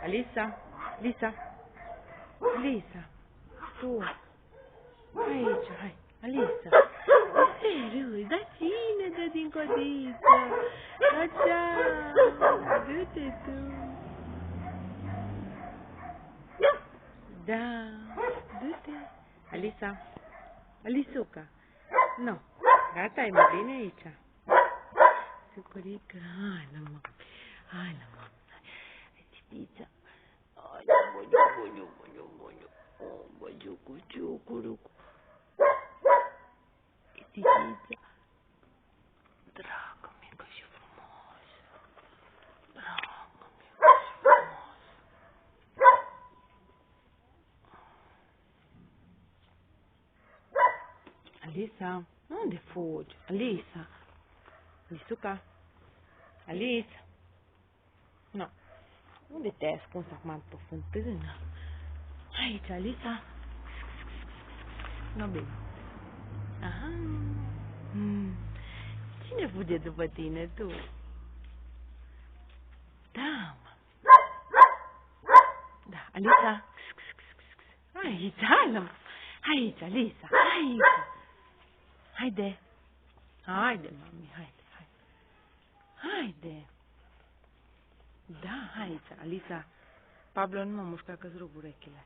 Alisa? Lisa? Lisa? Tu? Aici, hai. Alisa? Serios, da cine dă din codiță? Așa, du-te tu. Da, du-te. Alisa? Alisuca? Nu. Gata, ai mai bine aici. Sucurică, hai la mă. Hai la mă. Hai, titița. Hai, băgiu. Băgiu cu ciucurucu. Titița. Dragă mică și frumoasă. Dragă mică și frumoasă. Alisa, unde fugi? Alisa? Alisuca? Alisa? Nu. Unde te-ai ascuns acum pe fântână? Aici, Alisa? Nu bine. Aha. Cine fuge după tine, tu? Da, mă. Da, Alisa? Aici, hai la... Aici, Alisa, aici. Haide. Haide, mami, haide. Haide. Da, aici, Alisa. Pablo, nu mă mușca că-ți rup urechile.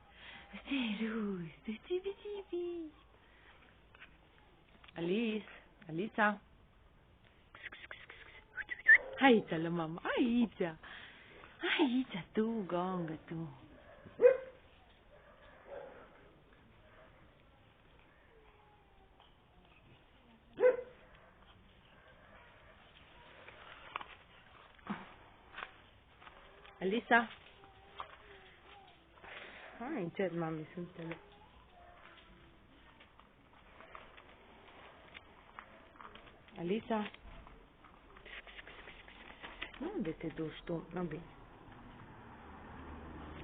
Serios, tibi. Alisa. Aici, la mama, aici. Aici, tu, gongă, tu. Alisa? Hai, încet, mami, suntem. Alisa? Unde te duci tu? Nu bine.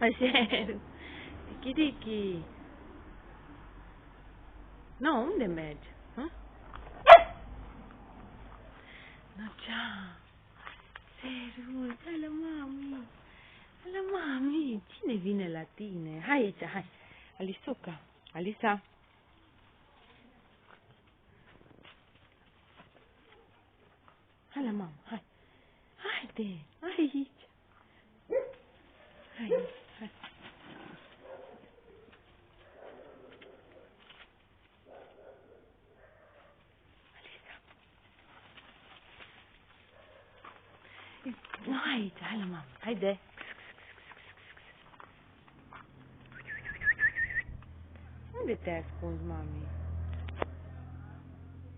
Așa. Tiki. Nu, unde mergi? Hă? Nu, cea. Serios, hai la mami. La mami, cine vine la tine? Hai aici, hai. Alisuca. Alisa. Hai la mama, hai. Haide, aici. Hai. Alisa. Nu, aici, hai la mama, haide. Unde te-ai ascuns, mami?